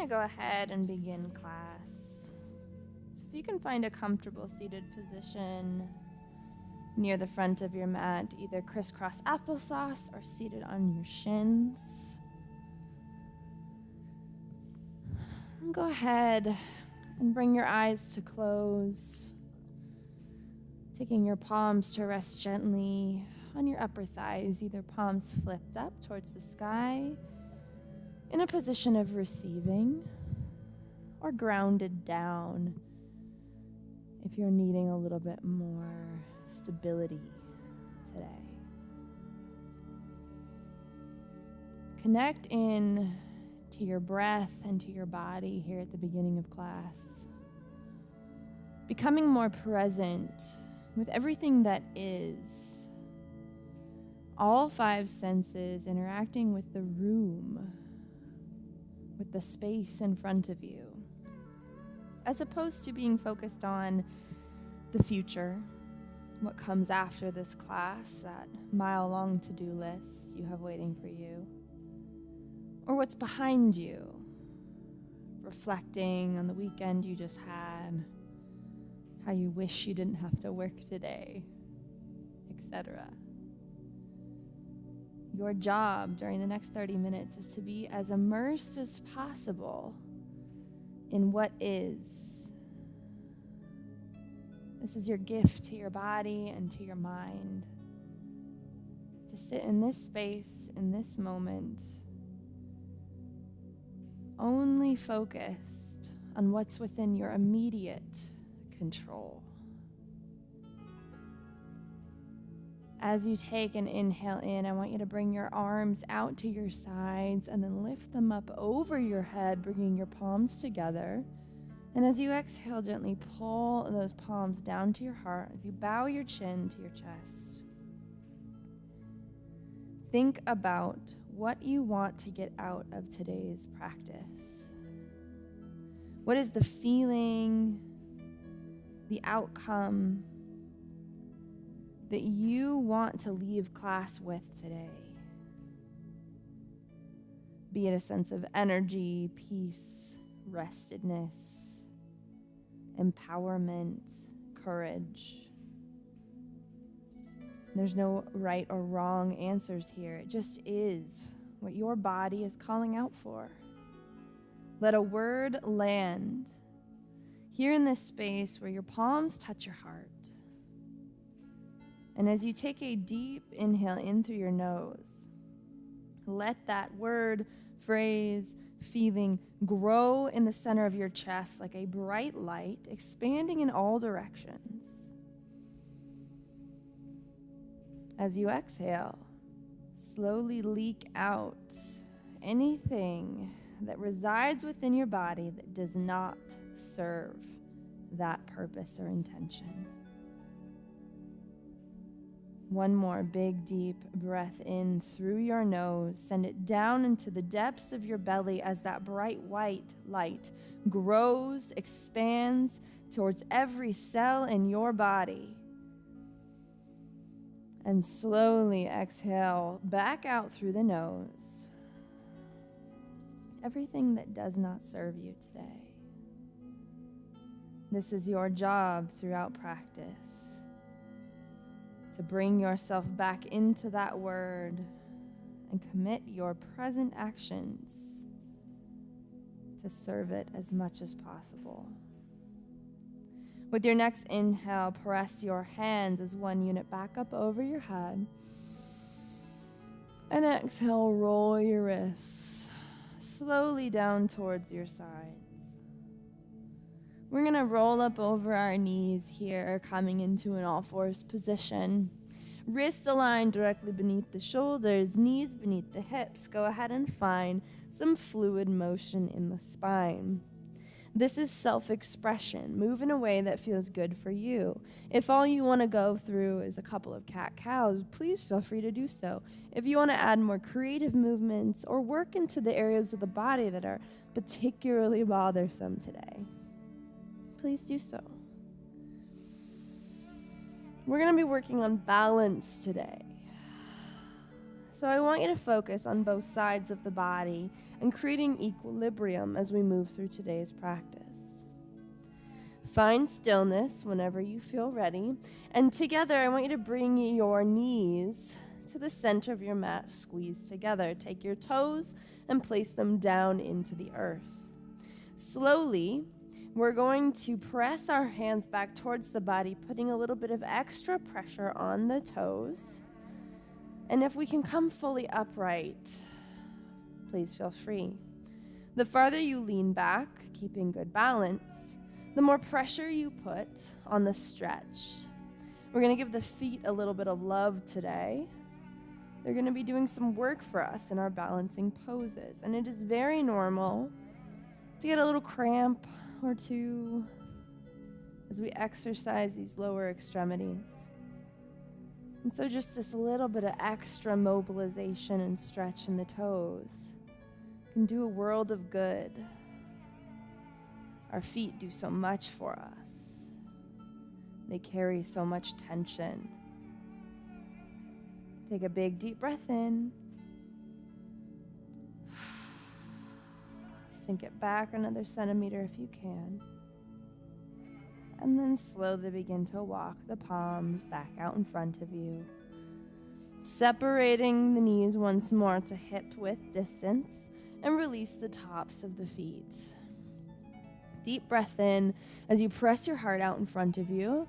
going to go ahead and begin class. So if you can find a comfortable seated position near the front of your mat, either crisscross applesauce or seated on your shins. And go ahead and bring your eyes to close, taking your palms to rest gently on your upper thighs, either palms flipped up towards the sky in a position of receiving, or grounded down if you're needing a little bit more stability today. Connect in to your breath and to your body here at the beginning of class. Becoming more present with everything that is. All 5 senses interacting with the room, with the space in front of you, as opposed to being focused on the future, what comes after this class, that mile-long to-do list you have waiting for you, or what's behind you, reflecting on the weekend you just had, how you wish you didn't have to work today, etc. Your job during the next 30 minutes is to be as immersed as possible in what is. This is your gift to your body and to your mind. To sit in this space, in this moment, only focused on what's within your immediate control. As you take an inhale in, I want you to bring your arms out to your sides and then lift them up over your head, bringing your palms together. And as you exhale, gently pull those palms down to your heart as you bow your chin to your chest. Think about what you want to get out of today's practice. What is the feeling, the outcome that you want to leave class with today? Be it a sense of energy, peace, restedness, empowerment, courage. There's no right or wrong answers here. It just is what your body is calling out for. Let a word land here in this space where your palms touch your heart. And as you take a deep inhale in through your nose, let that word, phrase, feeling grow in the center of your chest like a bright light, expanding in all directions. As you exhale, slowly leak out anything that resides within your body that does not serve that purpose or intention. One more big, deep breath in through your nose. Send it down into the depths of your belly as that bright white light grows, expands towards every cell in your body. And slowly exhale back out through the nose. Everything that does not serve you today. This is your job throughout practice. To bring yourself back into that word and commit your present actions to serve it as much as possible. With your next inhale, press your hands as one unit back up over your head. And exhale, roll your wrists slowly down towards your sides. We're going to roll up over our knees here, coming into an all-fours position. Wrists aligned directly beneath the shoulders, knees beneath the hips. Go ahead and find some fluid motion in the spine. This is self-expression. Move in a way that feels good for you. If all you want to go through is a couple of cat-cows, please feel free to do so. If you want to add more creative movements or work into the areas of the body that are particularly bothersome today, please do so. We're going to be working on balance today. So I want you to focus on both sides of the body and creating equilibrium as we move through today's practice. Find stillness whenever you feel ready. And together, I want you to bring your knees to the center of your mat, squeeze together. Take your toes and place them down into the earth. Slowly, we're going to press our hands back towards the body, putting a little bit of extra pressure on the toes. And if we can come fully upright, please feel free. The farther you lean back, keeping good balance, the more pressure you put on the stretch. We're going to give the feet a little bit of love today. They're going to be doing some work for us in our balancing poses. And it is very normal to get a little cramp or two as we exercise these lower extremities. And so just this little bit of extra mobilization and stretch in the toes can do a world of good. Our feet do so much for us. They carry so much tension. Take a big deep breath in. Sink it back another centimeter if you can. And then slowly begin to walk the palms back out in front of you. Separating the knees once more to hip-width distance and release the tops of the feet. Deep breath in as you press your heart out in front of you.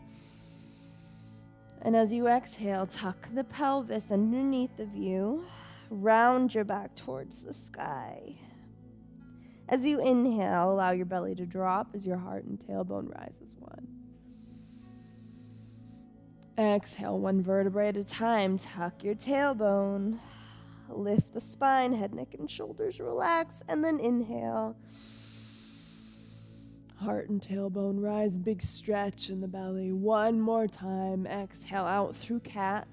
And as you exhale, tuck the pelvis underneath of you. Round your back towards the sky. As you inhale, allow your belly to drop as your heart and tailbone rise as one. Exhale, one vertebrae at a time. Tuck your tailbone. Lift the spine, head, neck, and shoulders relax. And then inhale. Heart and tailbone rise. Big stretch in the belly. One more time. Exhale out through cat.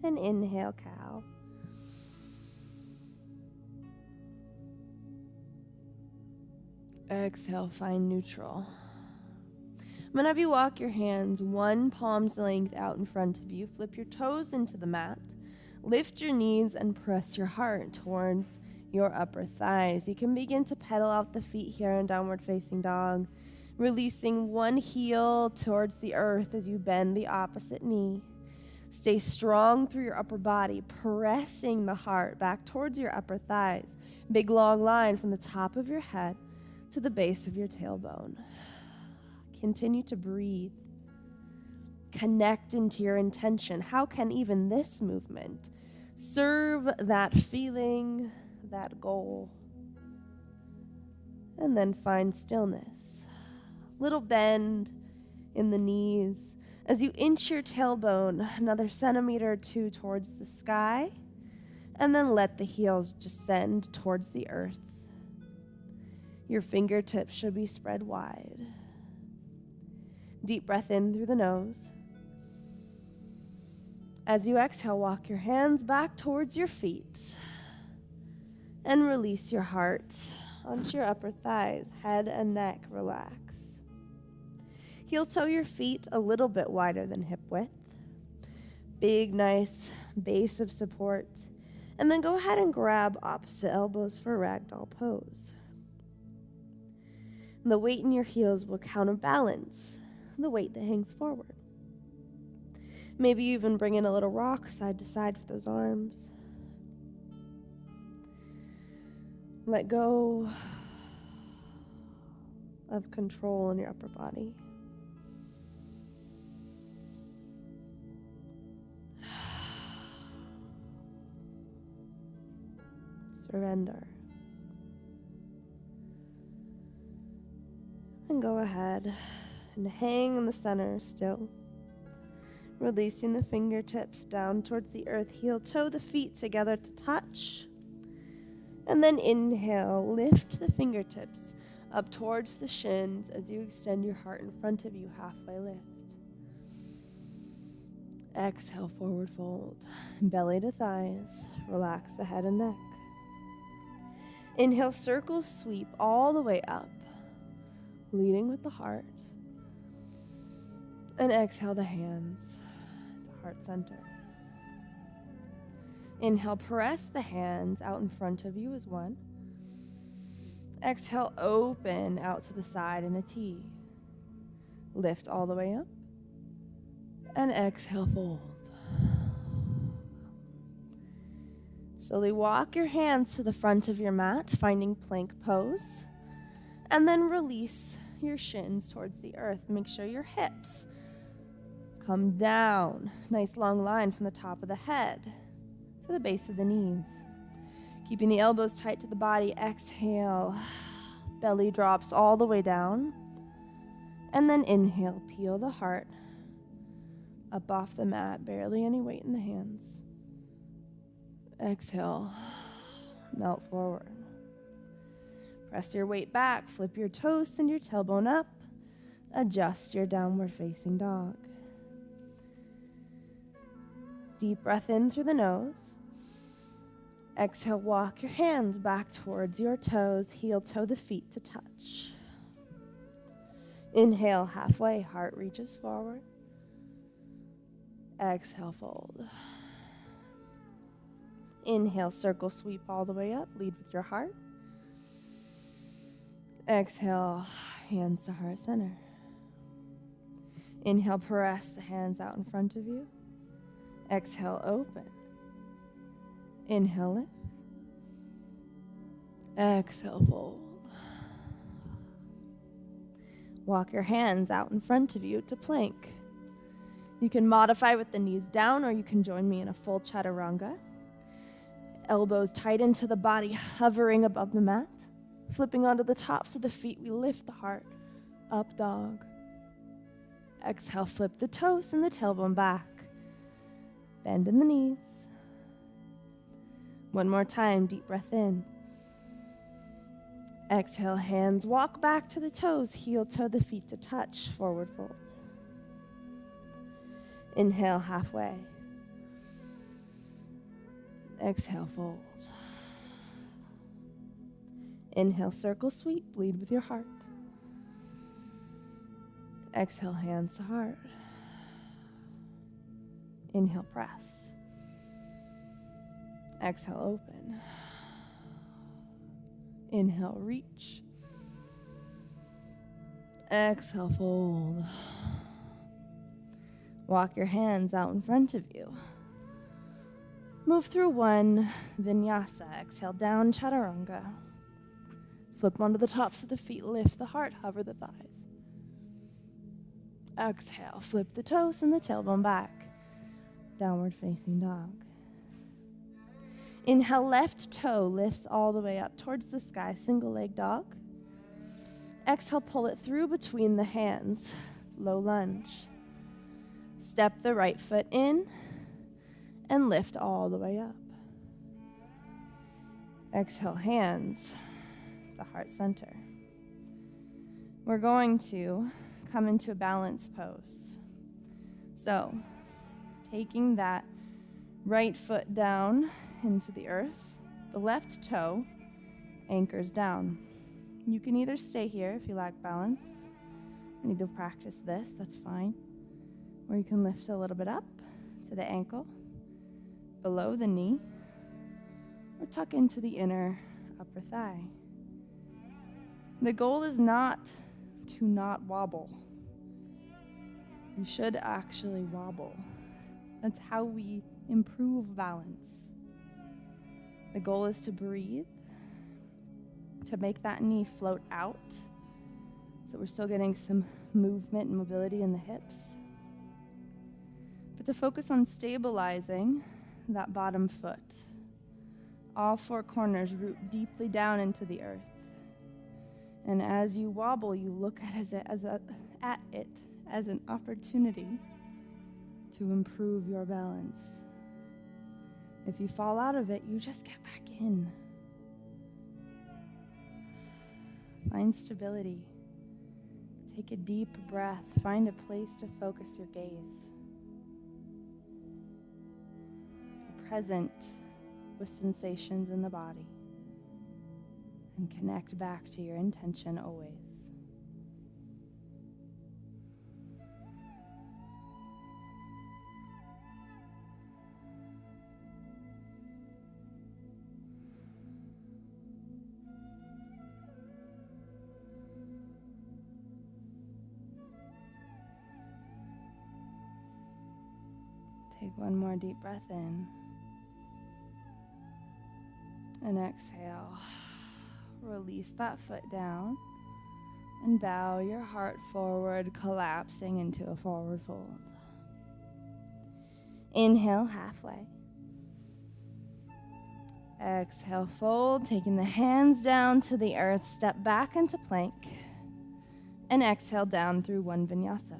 And inhale, cow. Exhale, find neutral. I'm going to have you walk your hands one palm's length out in front of you. Flip your toes into the mat. Lift your knees and press your heart towards your upper thighs. You can begin to pedal out the feet here in downward facing dog, releasing one heel towards the earth as you bend the opposite knee. Stay strong through your upper body, pressing the heart back towards your upper thighs. Big long line from the top of your head to the base of your tailbone. Continue to breathe. Connect into your intention. How can even this movement serve that feeling, that goal? And then find stillness. Little bend in the knees as you inch your tailbone another centimeter or two towards the sky, and then let the heels descend towards the earth. Your fingertips should be spread wide. Deep breath in through the nose. As you exhale, walk your hands back towards your feet and release your heart onto your upper thighs. Head and neck relax. Heel toe your feet a little bit wider than hip width. Big, nice base of support. And then go ahead and grab opposite elbows for ragdoll pose. The weight in your heels will counterbalance the weight that hangs forward. Maybe you even bring in a little rock side to side with those arms. Let go of control in your upper body. Surrender. And go ahead and hang in the center still. Releasing the fingertips down towards the earth. Heel toe the feet together to touch. And then inhale, lift the fingertips up towards the shins as you extend your heart in front of you, halfway lift. Exhale, forward fold. Belly to thighs. Relax the head and neck. Inhale, circle sweep all the way up, leading with the heart. And exhale the hands to heart center. Inhale, press the hands out in front of you as one. Exhale, open out to the side in a T. Lift all the way up. And exhale, fold. Slowly walk your hands to the front of your mat, finding plank pose. And then release your shins towards the earth. Make sure your hips come down. Nice long line from the top of the head to the base of the knees. Keeping the elbows tight to the body, exhale. Belly drops all the way down. And then inhale, peel the heart up off the mat, barely any weight in the hands. Exhale, melt forward. Press your weight back, flip your toes, send your tailbone up. Adjust your downward facing dog. Deep breath in through the nose. Exhale, walk your hands back towards your toes, heel toe the feet to touch. Inhale, halfway, heart reaches forward. Exhale, fold. Inhale, circle sweep all the way up, lead with your heart. Exhale, hands to heart center. Inhale, press the hands out in front of you. Exhale, open. Inhale, lift. Exhale, fold. Walk your hands out in front of you to plank. You can modify with the knees down, or you can join me in a full chaturanga. Elbows tight into the body, hovering above the mat. Flipping onto the tops of the feet, we lift the heart. Up dog. Exhale, flip the toes and the tailbone back. Bend in the knees. One more time, deep breath in. Exhale, hands walk back to the toes, heel toe the feet to touch, forward fold. Inhale, halfway. Exhale, fold. Inhale, circle sweep, lead with your heart. Exhale, hands to heart. Inhale, press. Exhale, open. Inhale, reach. Exhale, fold. Walk your hands out in front of you. Move through one Vinyasa. Exhale, down chaturanga. Flip onto the tops of the feet, lift the heart, hover the thighs. Exhale, flip the toes and the tailbone back. Downward facing dog. Inhale, left toe lifts all the way up towards the sky, single leg dog. Exhale, pull it through between the hands, low lunge. Step the right foot in and lift all the way up. Exhale, hands to heart center. We're going to come into a balance pose. So, taking that right foot down into the earth, the left toe anchors down. You can either stay here if you lack balance. You need to practice this, that's fine. Or you can lift a little bit up to the ankle, below the knee, or tuck into the inner upper thigh. The goal is not to not wobble. You should actually wobble. That's how we improve balance. The goal is to breathe, to make that knee float out, so we're still getting some movement and mobility in the hips. But to focus on stabilizing that bottom foot. All four corners root deeply down into the earth. And as you wobble, you look at it as an opportunity to improve your balance. If you fall out of it, you just get back in. Find stability. Take a deep breath. Find a place to focus your gaze. Be present with sensations in the body. And connect back to your intention always. Take one more deep breath in. And exhale. Release that foot down. And bow your heart forward, collapsing into a forward fold. Inhale halfway. Exhale, fold, taking the hands down to the earth, step back into plank, and exhale down through one vinyasa.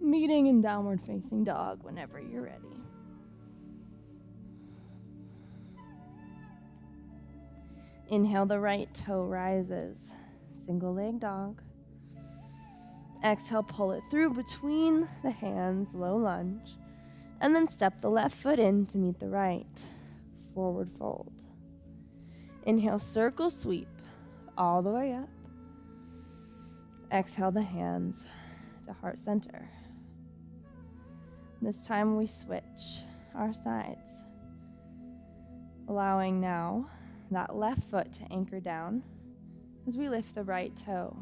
Meeting in downward facing dog whenever you're ready. Inhale, the right toe rises, single leg dog. Exhale, pull it through between the hands, low lunge. And then step the left foot in to meet the right. Forward fold. Inhale, circle sweep all the way up. Exhale the hands to heart center. This time we switch our sides. Allowing now that left foot to anchor down as we lift the right toe.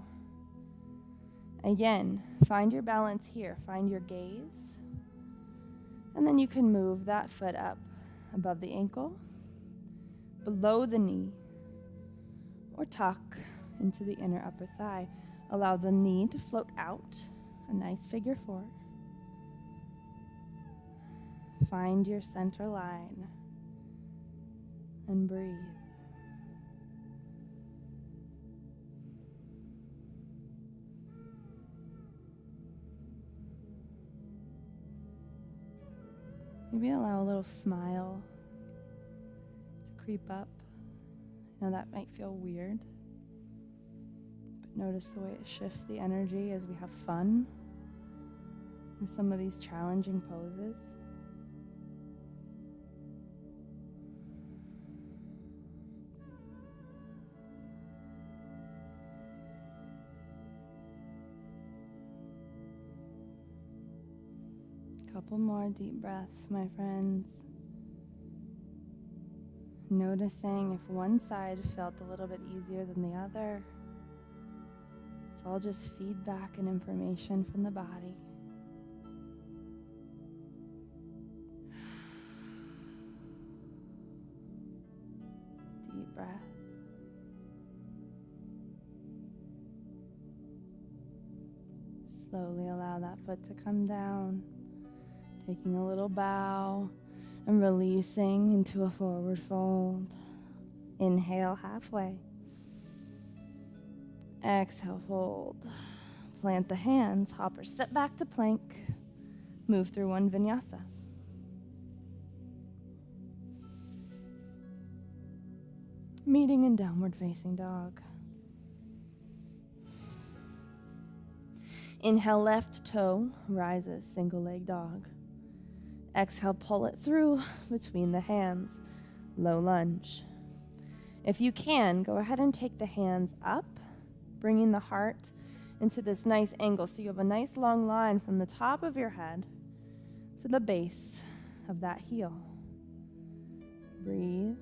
Again, find your balance here. Find your gaze. And then you can move that foot up above the ankle, below the knee, or tuck into the inner upper thigh. Allow the knee to float out, a nice figure four. Find your center line and breathe. Maybe allow a little smile to creep up. Now that might feel weird, but notice the way it shifts the energy as we have fun with some of these challenging poses. Couple more deep breaths, my friends. Noticing if one side felt a little bit easier than the other. It's all just feedback and information from the body. Deep breath. Slowly allow that foot to come down. Taking a little bow and releasing into a forward fold. Inhale halfway. Exhale, fold. Plant the hands, hop or step back to plank. Move through one vinyasa. Meeting in downward facing dog. Inhale, left toe rises, single leg dog. Exhale, pull it through between the hands, low lunge. If you can, go ahead and take the hands up, bringing the heart into this nice angle so you have a nice long line from the top of your head to the base of that heel. Breathe.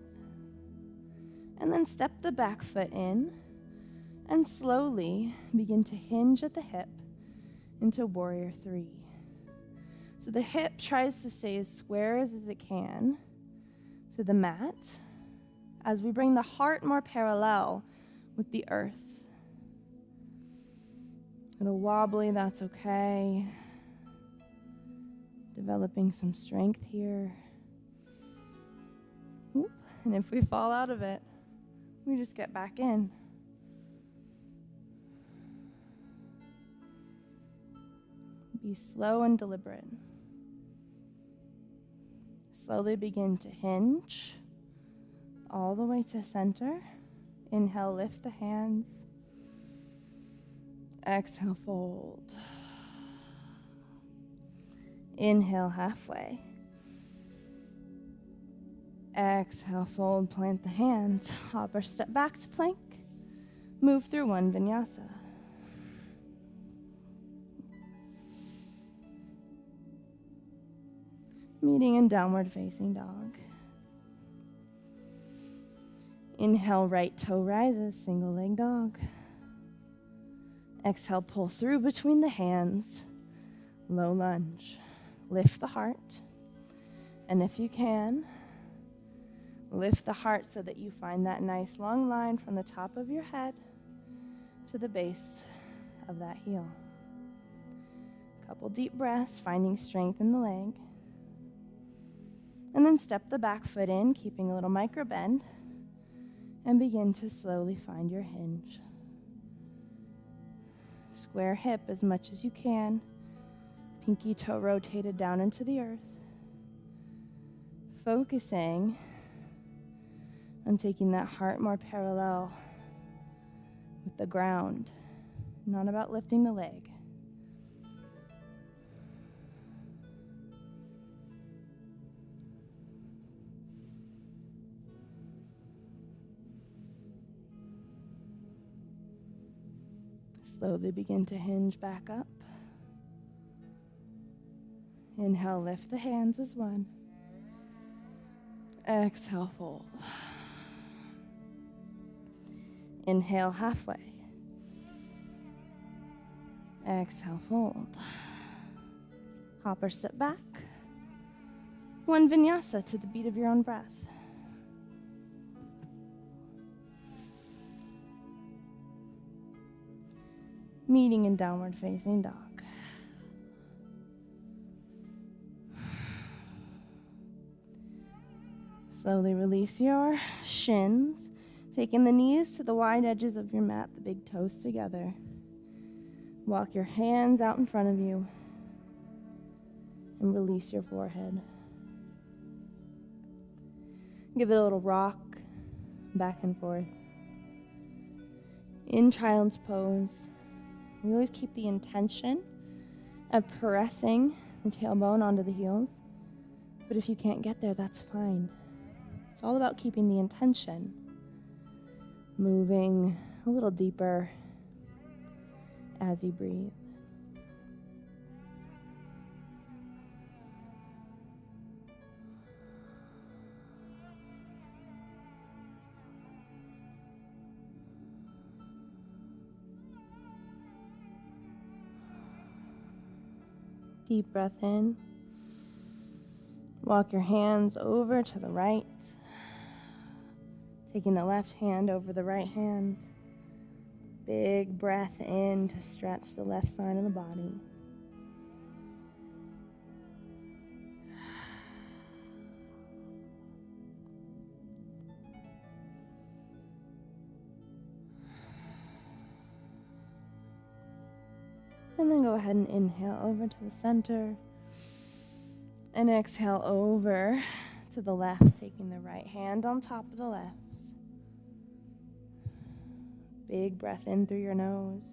And then step the back foot in and slowly begin to hinge at the hip into warrior three. So the hip tries to stay as square as it can to the mat as we bring the heart more parallel with the earth. A little wobbly, that's okay. Developing some strength here. Oop. And if we fall out of it, we just get back in. Be slow and deliberate. Slowly begin to hinge all the way to center. Inhale, lift the hands. Exhale, fold. Inhale, halfway. Exhale, fold, plant the hands. Hop or step back to plank. Move through one vinyasa. Meeting in downward facing dog. Inhale, right toe rises, single leg dog. Exhale, pull through between the hands, Low lunge. Lift the heart. And if you can, lift the heart so that you find that nice long line from the top of your head to the base of that heel. Couple deep breaths, finding strength in the leg. And then step the back foot in, keeping a little micro bend, and begin to slowly find your hinge. Square hip as much as you can. Pinky toe rotated down into the earth. Focusing on taking that heart more parallel with the ground. Not about lifting the leg. Slowly begin to hinge back up. Inhale, lift the hands as one. Exhale, fold. Inhale, halfway. Exhale, fold. Hop or step back. One vinyasa to the beat of your own breath. Meeting in downward facing dog. Slowly release your shins, taking the knees to the wide edges of your mat, the big toes together. Walk your hands out in front of you and release your forehead. Give it a little rock, back and forth. In child's pose, we always keep the intention of pressing the tailbone onto the heels, but if you can't get there, that's fine. It's all about keeping the intention, moving a little deeper as you breathe. Deep breath in. Walk your hands over to the right. Taking the left hand over the right hand. Big breath in to stretch the left side of the body. And then go ahead and inhale over to the center. And exhale over to the left, taking the right hand on top of the left. Big breath in through your nose.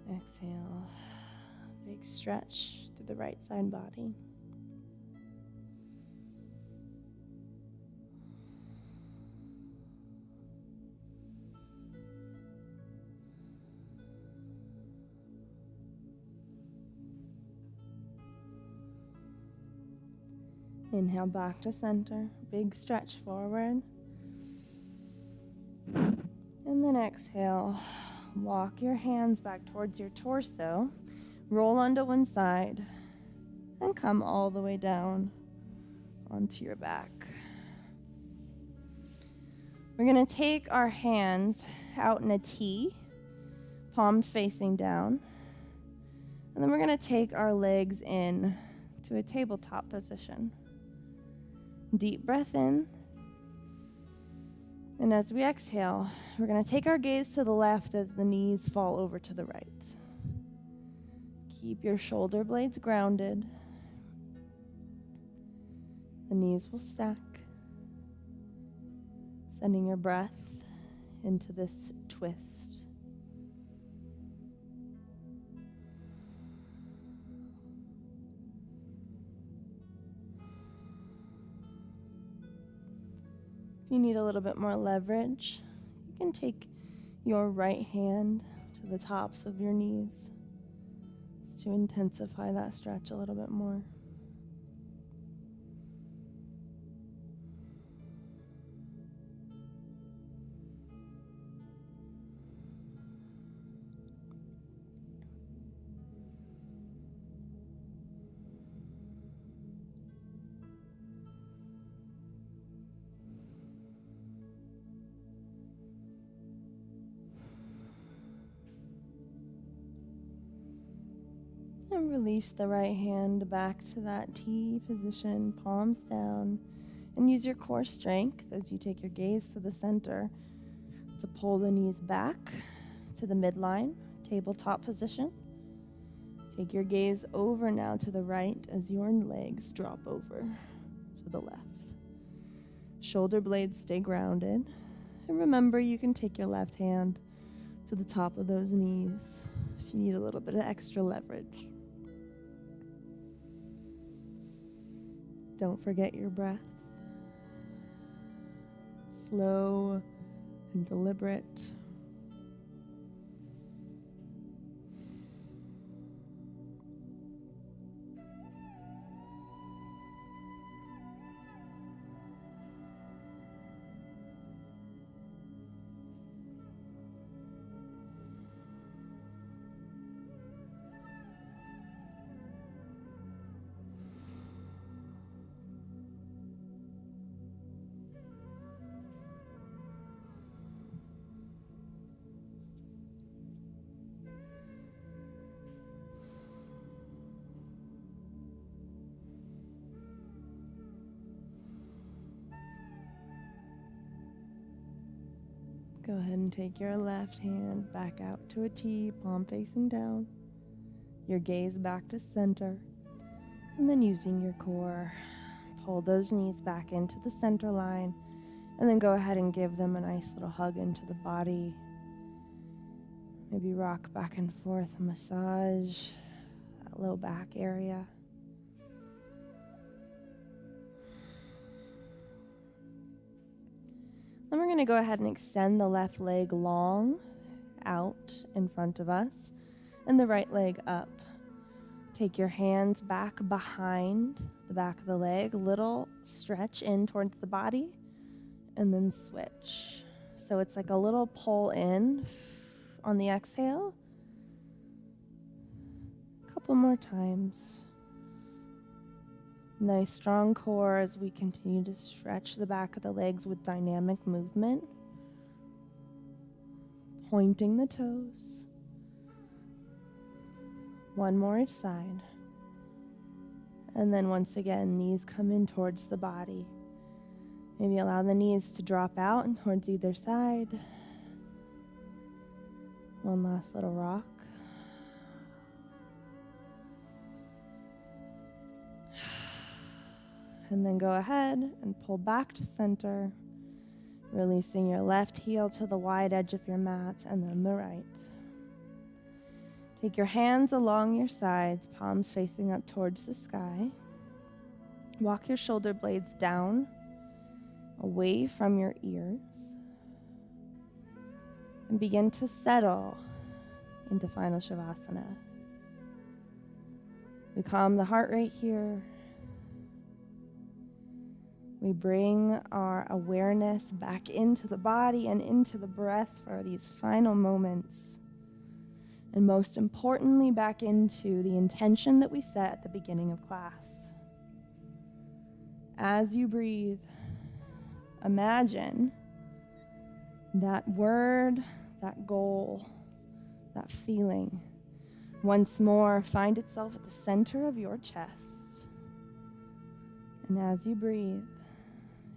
Exhale. Big stretch through the right side body. Inhale back to center, big stretch forward. And then exhale, walk your hands back towards your torso, roll onto one side, and come all the way down onto your back. We're going to take our hands out in a T, palms facing down, and then we're going to take our legs in to a tabletop position. Deep breath in. And as we exhale, we're going to take our gaze to the left as the knees fall over to the right. Keep your shoulder blades grounded. The knees will stack. Sending your breath into this twist. If you need a little bit more leverage, you can take your right hand to the tops of your knees just to intensify that stretch a little bit more. And release the right hand back to that T position, palms down. And use your core strength as you take your gaze to the center to pull the knees back to the midline, tabletop position. Take your gaze over now to the right as your legs drop over to the left. Shoulder blades stay grounded. And remember, you can take your left hand to the top of those knees if you need a little bit of extra leverage. Don't forget your breath. Slow and deliberate. Go ahead and take your left hand back out to a T, palm facing down. Your gaze back to center. And then using your core, pull those knees back into the center line. And then go ahead and give them a nice little hug into the body. Maybe rock back and forth, massage that low back area. Then we're going to go ahead and extend the left leg long out in front of us and the right leg up. Take your hands back behind the back of the leg, little stretch in towards the body, and then switch. So it's like a little pull in on the exhale. A couple more times. Nice strong core as we continue to stretch the back of the legs with dynamic movement. Pointing the toes. One more each side. And then once again, knees come in towards the body. Maybe allow the knees to drop out and towards either side. One last little rock. And then go ahead and pull back to center, releasing your left heel to the wide edge of your mat and then the right. Take your hands along your sides, palms facing up towards the sky. Walk your shoulder blades down, away from your ears. And begin to settle into Final Shavasana. We calm the heart rate here. We bring our awareness back into the body and into the breath for these final moments. And most importantly, back into the intention that we set at the beginning of class. As you breathe, imagine that word, that goal, that feeling, once more find itself at the center of your chest. And as you breathe,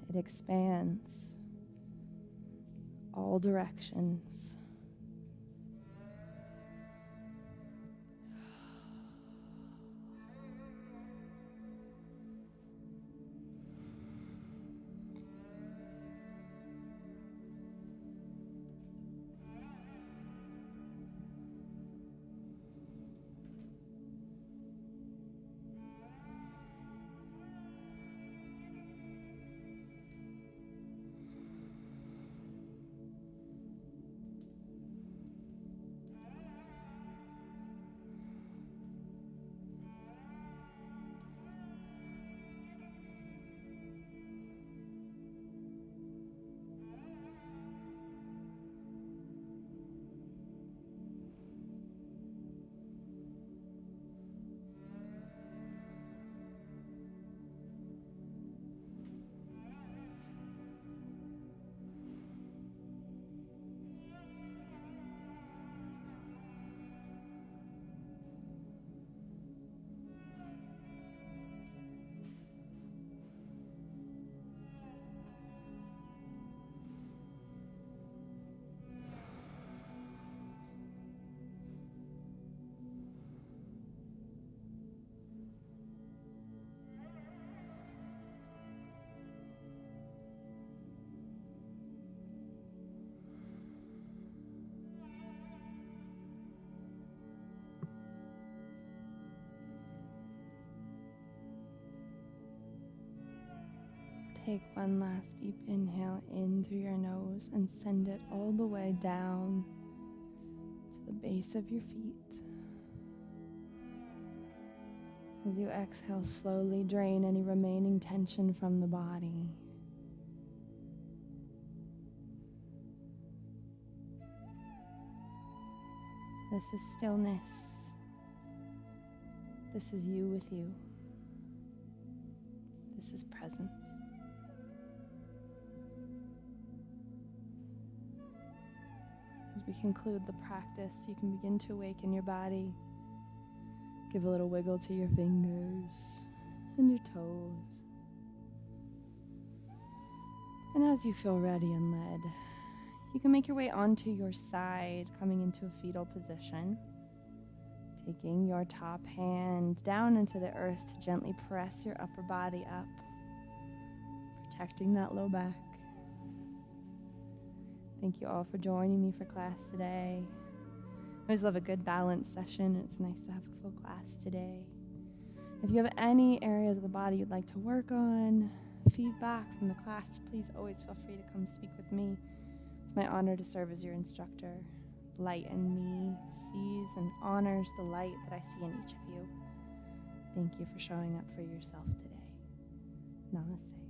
it expands all directions. Take one last deep inhale in through your nose and send it all the way down to the base of your feet. As you exhale, slowly drain any remaining tension from the body. This is stillness. This is you with you. This is presence. As we conclude the practice, you can begin to awaken your body. Give a little wiggle to your fingers and your toes. And as you feel ready and led, you can make your way onto your side, coming into a fetal position. Taking your top hand down into the earth to gently press your upper body up, protecting that low back. Thank you all for joining me for class today. I always love a good balanced session. It's nice to have a full class today. If you have any areas of the body you'd like to work on, feedback from the class, please always feel free to come speak with me. It's my honor to serve as your instructor. Light in me sees and honors the light that I see in each of you. Thank you for showing up for yourself today. Namaste.